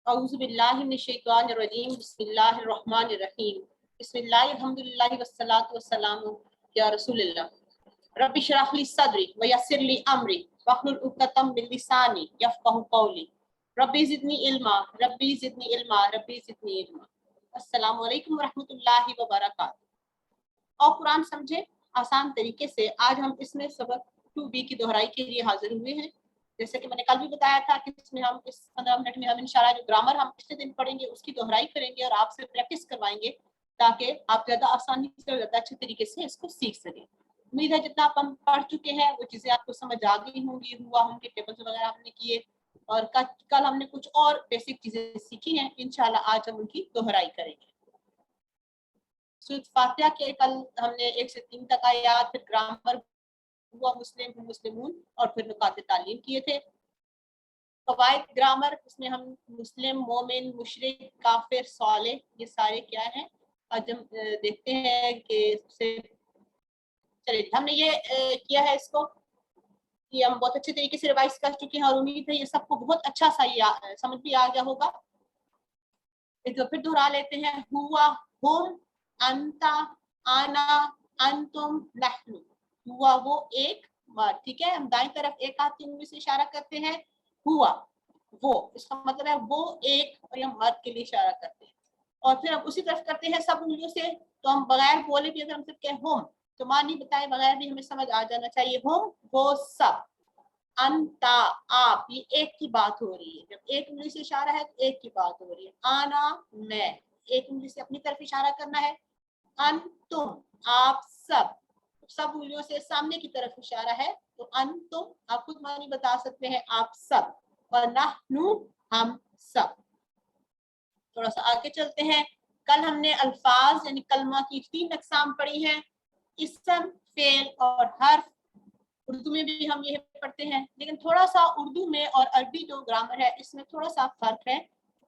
اعوذ باللہ من الشیطان الرجیم بسم اللہ الرحمن الرحیم بسم اللہ الحمدللہ والصلاۃ والسلام یا رسول اللہ رب اشرح لی صدری ویسر لی امری واحلل عقدۃ من لسانی یفقهوا قولی ربی زدنی علما ربی زدنی علما ربی زدنی علما۔ السلام علیکم ورحمۃ اللہ وبرکاتہ۔ اور قرآن سمجھے آسان طریقے سے، آج ہم اس میں سبق 2B کی دہرائی کے لیے حاضر ہوئے ہیں۔ جیسے کہ میں نے کل بھی بتایا تھا کہ اس میں ہم اس 15 منٹ میں ہم انشاءاللہ جو گرامر ہم پچھلے دن پڑھیں گے اس کی دہرائی کریں گے اور آپ سے پریکٹس کروائیں گے تاکہ آپ زیادہ آسانی سے اور زیادہ اچھے طریقے سے اس کو سیکھ سکیں۔ امید ہے جتنا آپ ہم پڑھ چکے ہیں وہ چیزیں آپ کو سمجھ آ گئی ہوں گی، ہوا ہوں گے، ٹیبلز وغیرہ ہم نے کیے، اور کل ہم نے کچھ اور بیسک چیزیں سیکھی ہیں، انشاءاللہ آج ہم ان کی دہرائی کریں گے۔ سورۃ فاتحہ کے کل ہم نے 1 سے 3 تک آیات، پھر گرامر ہوا، مسلمون اور پھر نکات تعلیم کیے تھے۔ قواعد گرامر، اس میں ہم مسلم، مومن، مشرک، کافر، صالح، یہ سارے کیا ہیں، آج ہم دیکھتے ہیں کہ چلیے ہم نے یہ کیا ہے، اس کو یہ ہم بہت اچھے طریقے سے ریوائز کر چکے ہیں اور امید ہے یہ سب کو بہت اچھا سا سمجھ بھی آ گیا ہوگا۔ ایک پھر دہرا لیتے ہیں، ہوا، ہم، انتا، آنا، انتم، نحن، ہوا وہ ایک مرد، ٹھیک ہے، ہم دائیں طرف ایک ہاتھ کی انگلی سے اشارہ کرتے ہیں، ہوا وہ، اس کا مطلب ہے وہ ایک، اور ہم مرد کے لیے اشارہ کرتے ہیں، اور پھر ہم اسی طرف کرتے ہیں سب انگلیوں سے، تو ہم بغیر بولے بھی اگر ہم صرف کہیں ہم، تو معنی بتائے بغیر بھی ہمیں سمجھ آ جانا چاہیے، ہم وہ سب، انتا آپ، یہ ایک کی بات ہو رہی ہے، جب ایک انگلی سے اشارہ ہے تو ایک کی بات ہو رہی ہے، آنا میں، ایک انگلی سے اپنی طرف اشارہ کرنا ہے، انتم آپ سب، سب انگلیوں سے سامنے کی طرف اشارہ ہے، تو انتم آپ خود معنی بتا سکتے ہیں، آپ سب، اور نحن ہم سب۔ تھوڑا سا آگے چلتے ہیں، کل ہم نے الفاظ یعنی کلمہ کی 3 اقسام پڑھی ہیں، اسم، فعل اور حرف۔ اردو میں بھی ہم یہ پڑھتے ہیں، لیکن تھوڑا سا اردو میں اور عربی جو گرامر ہے اس میں تھوڑا سا فرق ہے۔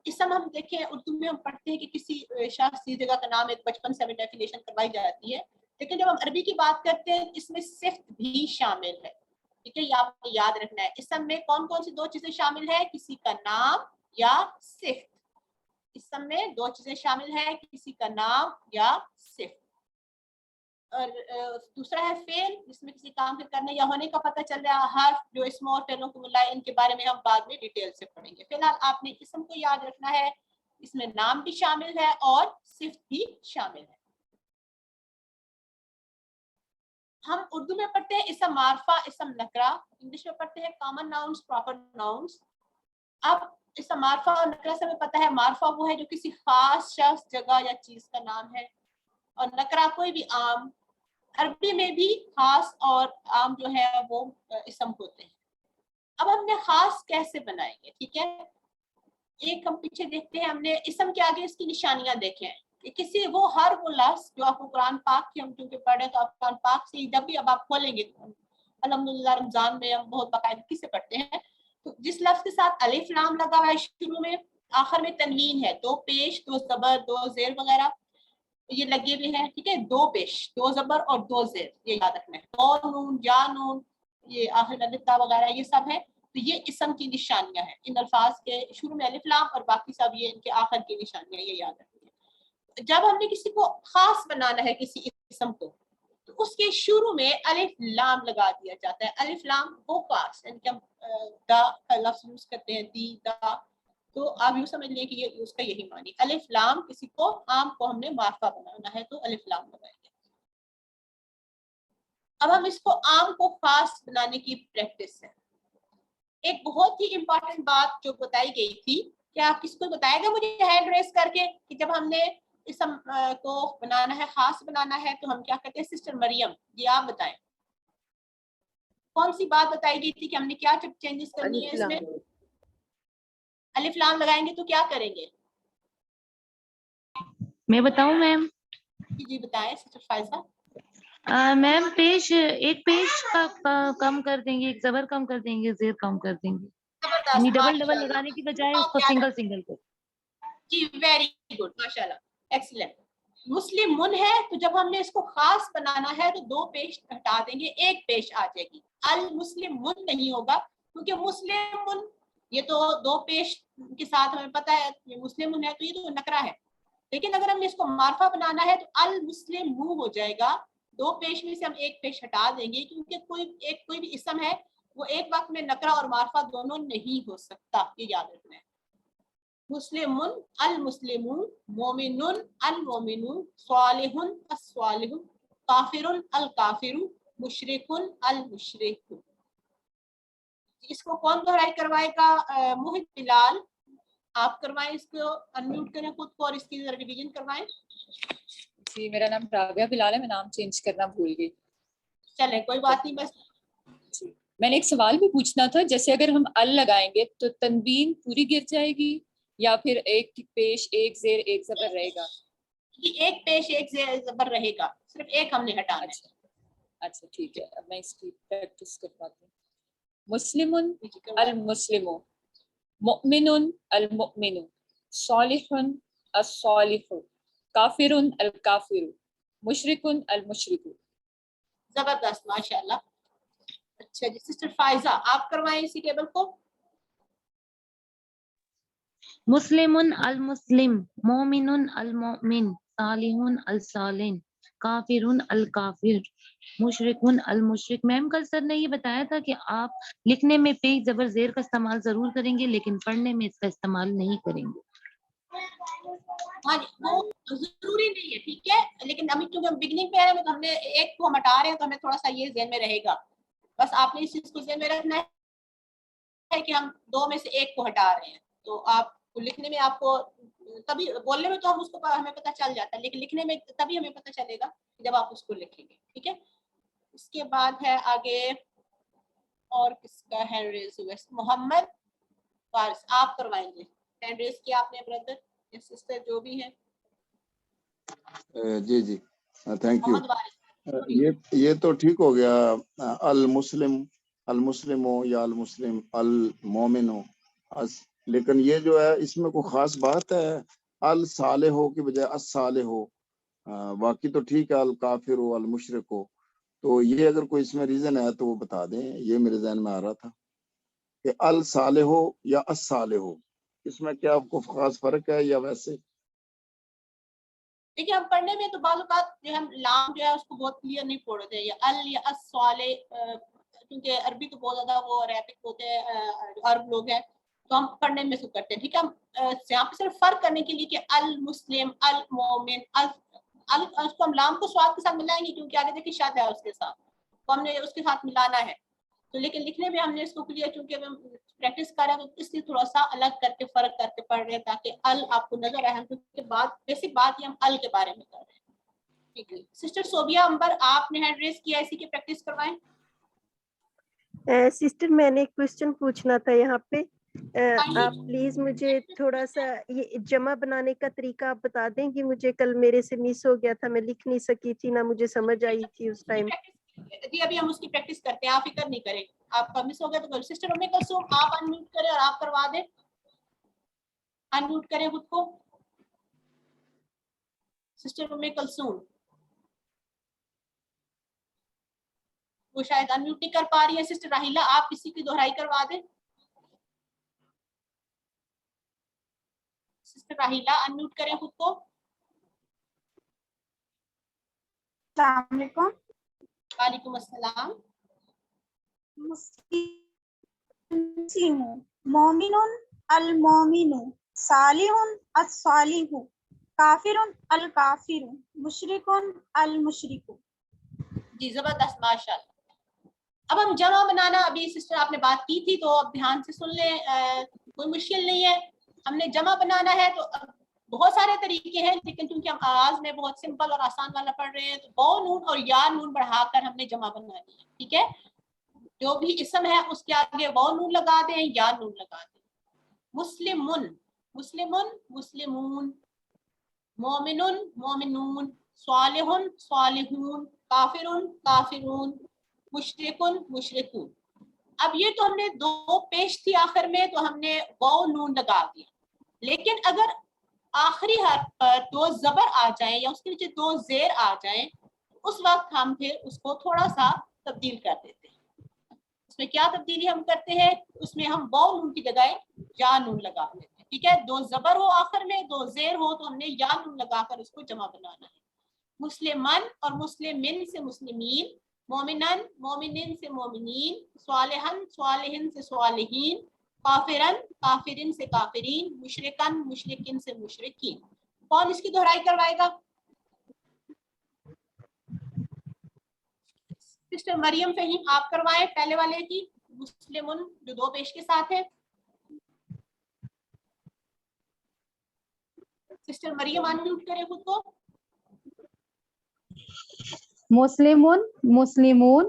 اسم ہم دیکھیں اردو میں ہم پڑھتے ہیں کہ کسی شخص کی جگہ کا نام ایک بچپن سے ہمیں ڈیفینیشن کروائی جاتی ہے، لیکن جب ہم عربی کی بات کرتے ہیں اس میں صفت بھی شامل ہے، ٹھیک ہے، یہ آپ کو یاد رکھنا ہے۔ اسم میں کون کون سی 2 چیزیں شامل ہیں، کسی کا نام یا صفت، اسم میں 2 چیزیں شامل ہیں، کسی کا نام یا صفت، اور دوسرا ہے فعل، جس میں کسی کام کے کرنے یا ہونے کا پتہ چل رہا ہے، حرف جو اسم اور فعلوں کو ملائے، ان کے بارے میں ہم بعد میں ڈیٹیل سے پڑھیں گے۔ فی الحال آپ نے اسم کو یاد رکھنا ہے، اس میں نام بھی شامل ہے اور صفت بھی شامل ہے۔ ہم اردو میں پڑھتے ہیں اسم معرفہ، اسم نکرہ، انگلش میں پڑھتے ہیں کامن ناؤنس، پراپر ناؤنس۔ اب اسم معرفہ اور نکرہ سے ہمیں پتہ ہے، معرفہ وہ ہے جو کسی خاص شخص، جگہ یا چیز کا نام ہے، اور نکرہ کوئی بھی عام۔ عربی میں بھی خاص اور عام جو ہے وہ اسم ہوتے ہیں۔ اب ہم نے خاص کیسے بنائیں گے، ٹھیک ہے، ایک ہم پیچھے دیکھتے ہیں، ہم نے اسم کے آگے اس کی نشانیاں دیکھیں کہ کسی وہ ہر وہ لفظ جو آپ کو قرآن پاک کی ہم کیونکہ پڑھیں تو آپ قرآن پاک سے جب بھی اب آپ کھولیں گے، الحمدللہ رمضان میں ہم بہت باقاعدگی سے پڑھتے ہیں، تو جس لفظ کے ساتھ الف لام لگا ہوا ہے شروع میں، آخر میں تنوین ہے، 2 پیش، 2 زبر، 2 زیر وغیرہ یہ لگے ہوئے ہیں، ٹھیک ہے، 2 پیش، 2 زبر اور 2 زیر، یہ یاد رکھنا ہے، اور نون، یا نون، یہ آخر میں الف وغیرہ یہ سب ہے، تو یہ اسم کی نشانیاں ہیں، ان الفاظ کے شروع میں الف لام اور باقی سب یہ ان کے آخر کی نشانیاں، یہ یاد رکھیں گے۔ جب ہم نے کسی کو خاص بنانا ہے، کسی اسم کو، تو اس کے شروع میں الف لام لگا دیا جاتا ہے، الف لام وہ خاص، یعنی کہ ہم دا کا لفظ یوز کرتے ہیں، دی، دا، تو آپ یوں سمجھ لیں کہ یہ اس کا یہی معنی، الف لام، کسی کو عام کو ہم نے معرفہ بنانا ہے تو الف لام لگائیں گے۔ اب ہم اس کو عام کو خاص بنانے کی پریکٹس ہے۔ ایک بہت ہی امپورٹنٹ بات جو بتائی گئی تھی، کیا آپ کس کو بتائے گا مجھے ہینڈ ریز کر کے، کہ جب ہم نے اسم کو بنانا ہے، خاص بنانا ہے، تو ہم کیا کرتے ہیں، سسٹر مریم یہ آپ بتائیں کون سی بات بتائی گئی تھی کہ ہم نے کیا چینجز کرنی ہے اس میں، الف لام لگائیں گے تو کیا کریں گے، میں بتاؤں میم؟ جی بتائیں سسٹر فائزہ۔ میم پیش، ایک پیش کا کم کر دیں گے، ایک زبر کم کر دیں گے، زیر کم کر دیں گے، یعنی ڈبل ڈبل لگانے کی بجائے اس کو سنگل سنگل کر۔ جی ویری گڈ، ماشاءاللہ، ایکسیلنٹ۔ مسلم من ہے تو جب ہم نے اس کو خاص بنانا ہے تو 2 پیش ہٹا دیں گے، 1 پیش آ جائے گی، المسلم من نہیں ہوگا، کیونکہ مسلم من یہ تو 2 پیش کے ساتھ ہمیں پتہ ہے یہ مسلم ہے تو یہ تو نکرہ ہے. لیکن اگر ہم نے اس کو معرفہ بنانا ہے تو المسلم ہو جائے گا. دو پیش میں سے ہم ایک پیش ہٹا دیں گے کیونکہ کوئی بھی اسم ہے وہ ایک وقت میں نکرہ اور معرفہ دونوں نہیں ہو سکتا. یہ یاد رکھنا ہے. مسلم المسلم، مومن المومن، صالح الصالح، کافر الکافر، مشرک المشرک. اس کو کون دہرائی کروائے گا؟ موہت بلال آپ کروائیں. اس کو انمیوٹ کریں خود کو اور اس کی ریویژن کروائیں. جی میرا نام رابعہ بلال ہے، میں نام چینج کرنا بھول گئی. چلیں کوئی بات نہیں. بس جی میں نے ایک سوال بھی پوچھنا تھا، جیسے اگر ہم ال لگائیں گے تو تنوین پوری گر جائے گی یا پھر ایک پیش ایک زیر ایک زبر رہے گا؟ یہ ایک پیش ایک زبر رہے گا، صرف ایک ہم نے ہٹانا ہے. اچھا ٹھیک ہے، اب میں اس کی پریکٹس کر پاتی ہوں. مسلم المسلم، مؤمن المؤمن، صالح الصالح، کافر الکافر، مشرک المشرک. زبردست ماشاء اللہ. اچھا جی سسٹر فائزہ آپ کروائیں اسی ٹیبل کو. مسلم المسلم، مومن المؤمن، صالح الصالح، کافر الکافر، مشرک المشرک. میم کل سر نے یہ بتایا تھا کہ آپ لکھنے میں پیش زبر زیر کا استعمال ضرور کریں گے لیکن پڑھنے میں اس کا استعمال نہیں کریں گے. ہاں جی وہ ضروری نہیں ہے ٹھیک ہے، لیکن ابھی کیونکہ ہم بگننگ پہ ہیں تو ہم نے ایک کو ہم ہٹا رہے ہیں تو ہمیں تھوڑا سا یہ ذہن میں رہے گا. بس آپ نے اس چیز کو ذہن میں رکھنا ہے کہ ہم دو میں سے ایک کو ہٹا رہے ہیں. تو آپ لکھنے میں آپ کو تبھی، بولنے میں تو ہم اس کو ہمیں پتہ چل جاتا ہے لیکن لکھنے میں تبھی ہمیں پتہ چلے گا جب آپ اس کو لکھیں گے. ٹھیک ہے. اس کے بعد ہے آگے اور کس کا ہینڈ ریز ہوا؟ محمد فارس آپ کروائیں گے. ہینڈ ریز کیا آپ نے بردر یا سسٹر جو بھی ہے. جی جی تھینک یو. محمد وارث یہ تو ٹھیک ہو گیا. المسلم المسلم ہو یا المسلم المومن ہو، لیکن یہ جو ہے اس میں کوئی خاص بات ہے؟ الصالح ہو کی بجائے الصالح ہو. باقی تو ٹھیک ہے، الکافر ہو المشرک ہو. تو یہ اگر کوئی اس میں ریزن ہے تو وہ بتا دیں. یہ میرے ذہن میں آ رہا تھا کہ الصالح ہو یا الصالح ہو، اس میں کیا آپ کو خاص فرق ہے یا ویسے؟ دیکھیے ہم پڑھنے میں تو بعض اوقات جو ہم لام جو ہے اس کو بہت کلیئر نہیں پڑھتے، یا ال یا الصالح، کیونکہ عربی تو بہت زیادہ وہ ریپک ہوتے ہیں، عرب لوگ ہیں تو ہم پڑھنے میں سے کرتے ہیں. ٹھیک ہے. ہم یہاں پہ صرف فرق کرنے کے لیے کہ المسلم المومن اس کو ہم لام کو سواد کے ساتھ ملائیں گے کیونکہ آگے دیکھیں شاد ہے اس کے ساتھ تو ہم نے اس کے ساتھ ملانا ہے. تو لیکن لکھنے میں ہم نے اس کو کلیئر کیونکہ ہم پریکٹس کر رہے ہیں تو اس لیے تھوڑا سا الگ کر کے فرق کر کے پڑھ رہے ہیں تاکہ ال آپ کو نظر آئے. کیونکہ بات بیسک بات یہ ہم ال کے بارے میں کر رہے ہیں. ٹھیک ہے. سسٹر صوبیہ امبر آپ نے ہینڈ ریز کیا، اسی کی پریکٹس کروائیں. سسٹر میں نے ایک کوشچن پوچھنا تھا یہاں پہ. آپ پلیز مجھے تھوڑا سا یہ جمع بنانے کا طریقہ آپ بتا دیں گی. مجھے کل میرے سے مس ہو گیا تھا، میں لکھ نہیں سکی تھی، نہ مجھے سمجھ آئی تھی اس ٹائم. جی ابھی ہم اس کی پریکٹس کرتے ہیں، آپ فکر نہیں کریں. آپ کا مس ہو گیا تو سسٹر امی کلثوم آپ انمیوٹ کریں اور آپ کروا دیں. انمیوٹ کریں خود کو سسٹر امی کلثوم. وہ شاید انمیوٹ نہیں کر پا رہی ہے. سسٹر راہیلہ آپ کسی کی دہرائی کروا دیں. سسٹر راہیلہ انمیوٹ کریں خود کو. السلام علیکم. وعلیکم السلام. مسلم مومن المومن، صالح الصالح، کافر الکافر، مشرک المشرک. جی زبردست ماشاء اللہ. اب ہم جمع بنانا، ابھی سسٹر آپ نے بات کی تھی تو اب دھیان سے سن لیں. کوئی مشکل نہیں ہے. ہم نے جمع بنانا ہے تو بہت سارے طریقے ہیں لیکن چونکہ ہم آغاز میں بہت سمپل اور آسان والا پڑھ رہے ہیں تو واو نون اور یا نون بڑھا کر ہم نے جمع بنانی ہے. ٹھیک ہے. جو بھی اسم ہے اس کے آگے واو نون لگا دیں یا نون لگا دیں. مسلمن مسلمن مسلمون، مومن مومنون، صالح صالحون، کافر کافرون، مشرک مشرکون. اب یہ تو ہم نے دو پیش تھی آخر میں تو ہم نے واو نون لگا دیا. لیکن اگر آخری حرف پر دو زبر آ جائیں یا اس کے نیچے دو زیر آ جائیں اس وقت ہم پھر اس کو تھوڑا سا تبدیل کر دیتے ہیں. اس میں کیا تبدیلی ہم کرتے ہیں؟ اس میں ہم واو نون کی جگہ یا نون لگا دیتے ہیں. ٹھیک ہے, 2 زبر ہو آخر میں, 2 زیر ہو تو ہم نے یا نون لگا کر اس کو جمع بنانا ہے. مسلمان اور مسلمین سے مسلمین, مومنن مومنین سے مومنین, صالحن صالحین سے صالحین, کافرن کافرین سے کافرین, مشرکن مشرکین سے مشرکین. کون اس کی دہرائی کروائے گا؟ سسٹر مریم فہیم آپ کروائیں پہلے والے کی, مسلمن جو 2 پیش کے ساتھ ہے. سسٹر مریم انمیوٹ کرے خود کو. مسلمون مسلمون,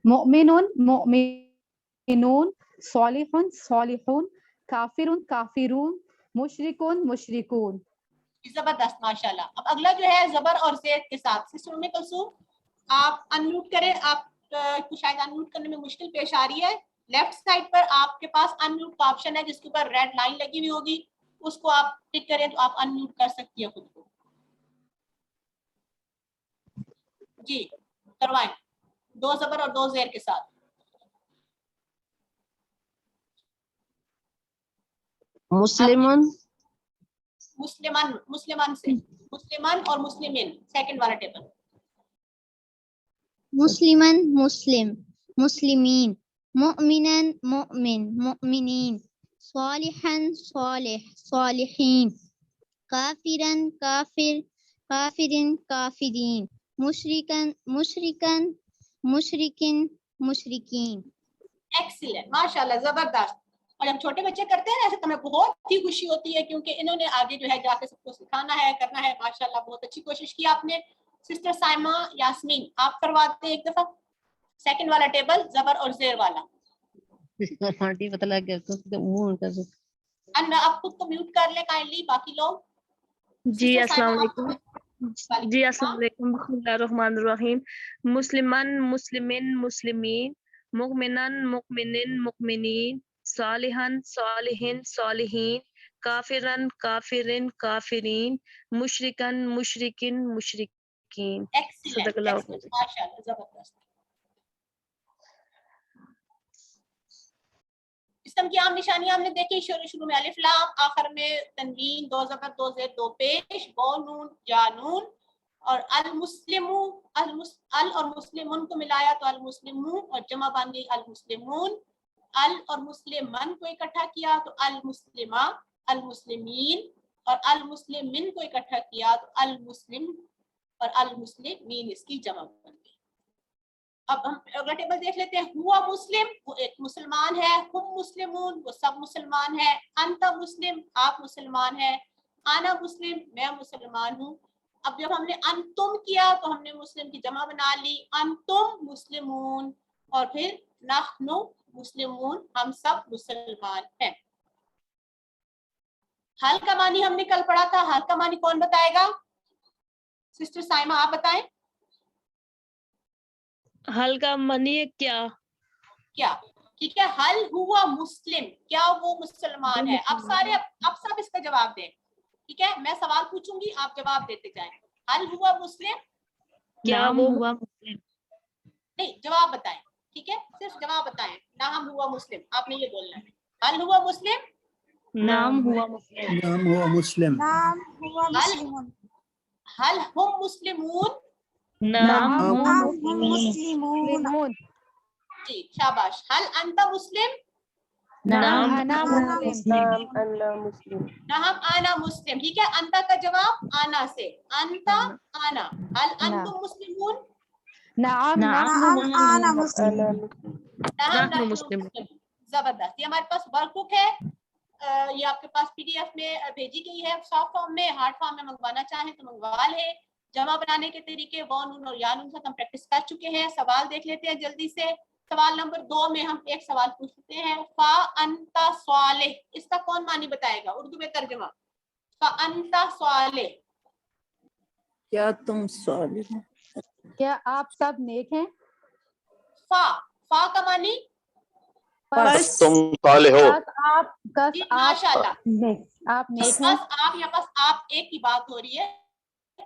مؤمنون مؤمنون, صالحون صالحون, کافرون کافرون, مشرکون مشرکون. زبردست ماشاءاللہ. اب اگلا جو ہے زبر اور زیر کے ساتھ. سسٹر ام کلثوم آپ انمیوٹ کریں. آپ کو شاید انمیوٹ کرنے میں مشکل پیش آ رہی ہے. لیفٹ سائڈ پر آپ کے پاس انمیوٹ کا آپشن ہے جس کے اوپر ریڈ لائن لگی ہوئی ہوگی, اس کو آپ ٹک کریں تو آپ انمیوٹ کر سکتی ہیں خود کو. جی کروائیں 2 زبر اور 2 زیر کے ساتھ. مسلمون مسلمان مسلمان سے مسلمان اور مسلمین سیکنڈ والا ٹیبل. مسلمن مسلم مسلمین, مؤمنن مؤمن مؤمنین, صالحن صالح صالحین, کافرن کافر کافرین کافرین, مشرکن مشرکن مشرکین مشرکین. ایکسیلنٹ ماشاءاللہ زبردست. اور جب چھوٹے بچے کرتے ہیں ایسے تو ہمیں بہت ہی خوشی ہوتی ہے کیونکہ انہوں نے آگے جو ہے جا کے سب کو سکھانا ہے کرنا ہے. ماشاءاللہ بہت اچھی کوشش کی آپ نے. سسٹر سائمہ یاسمین آپ کرواتے ہیں ایک دفعہ سیکنڈ والا ٹیبل زبر اور زیر والا. پتہ لگ گیا. آپ خود کو میوٹ کر لیں کائنڈلی باقی لوگ. جی السلام علیکم. جی السلام علیکم. بسم اللہ الرحمن الرحیم. مسلمان مسلمین مسلمین, مؤمنان مؤمنین مؤمنین, صالحان صالحین صالحین, کافرن کافرین کافرین, مشرکن مشرکین مشرکین. صدق اللہ العظیم. ماشاءاللہ زبردست. اسم کی عام نشانیاں ہم نے دیکھی. شروع میں الف لام, آخر میں تنوین, 2 زبر 2 زیر 2 پیش, واو نون یا نون, اور المسلمو ال اور مسلمون کو ملایا تو المسلمون, اور جمع بن گئی المسلمون. ال اور مسلمان کو اکٹھا کیا تو المسلمہ المسلمین, اور المسلمین کو اکٹھا کیا تو المسلم اور المسلمین اس کی جمع بن گئی. اب ہم اگلا ٹیبل دیکھ لیتے ہیں. ہوا مسلم وہ ایک مسلمان ہے, ہم مسلمون وہ سب مسلمان ہے, انت مسلم آپ مسلمان ہیں, انا مسلم میں مسلمان ہوں. اب جب ہم نے انتم کیا تو ہم نے مسلم کی جمع بنا لی, انتم مسلمون, اور پھر نحنو مسلمون ہم سب مسلمان ہیں. حل کا معنی ہم نے کل پڑھا تھا. حل کا معنی کون بتائے گا؟ سسٹر سائمہ آپ بتائیں. حل کا معنی کیا؟ کیا ٹھیک ہے. حل ہوا مسلم, کیا وہ مسلمان ہے؟ اب سارے اب سب اس کا جواب دیں. ٹھیک ہے, میں سوال پوچھوں گی آپ جواب دیتے جائیں. حل ہوا مسلم, کیا وہ ہوا مسلم؟ نہیں جواب بتائیں. ٹھیک ہے صرف جواب بتائیں. نام ہوا مسلم آپ نے یہ بولنا ہے. حل ہوا مسلم, نام ہوا مسلم, نام ہوا مسلم, نام ہوا مسلمون, حل ہم مسلمون, نام ہم ہوا مسلمون. جی شاباش. حل انت مسلم, نام نام انا مسلم. نعم انا مسلم. ٹھیک ہے, انتا کا جواب آنا سے, انتا آنا. حل انتم مسلمون, نعم نعم نعم انا مسلم. نعم نحن نحن مسلمون. مسلمون. زبردست. یہ ہمارے پاس ورک بک ہے, یہ آپ کے پاس پی ڈی ایف میں بھیجی گئی ہے, سافٹ فارم میں, ہارڈ فارم میں منگوانا چاہیں تو منگوا لیں. جمع بنانے کے طریقے واو نون اور یا نون سے ہم پریکٹس کر چکے ہیں. سوال دیکھ لیتے ہیں جلدی سے. سوال نمبر 2 میں ہم ایک سوال پوچھتے ہیں. فا انتا صالح, اس کا کون معنی بتائے گا اردو میں ترجمہ؟ فا انتا صالح, کیا تم صالح ہو؟ کیا آپ سب نیک ہیں؟ فا فا کا معنی بس تم صالح ہو. جی ماشاءاللہ. آپ نیک ہیں. بس آپ یا بس آپ ایک کی بات ہو رہی ہے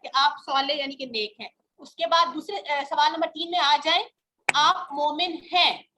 کہ آپ صالح یعنی کہ نیک ہیں. اس کے بعد دوسرے سوال نمبر 3 میں آ جائیں. آپ مومن ہیں,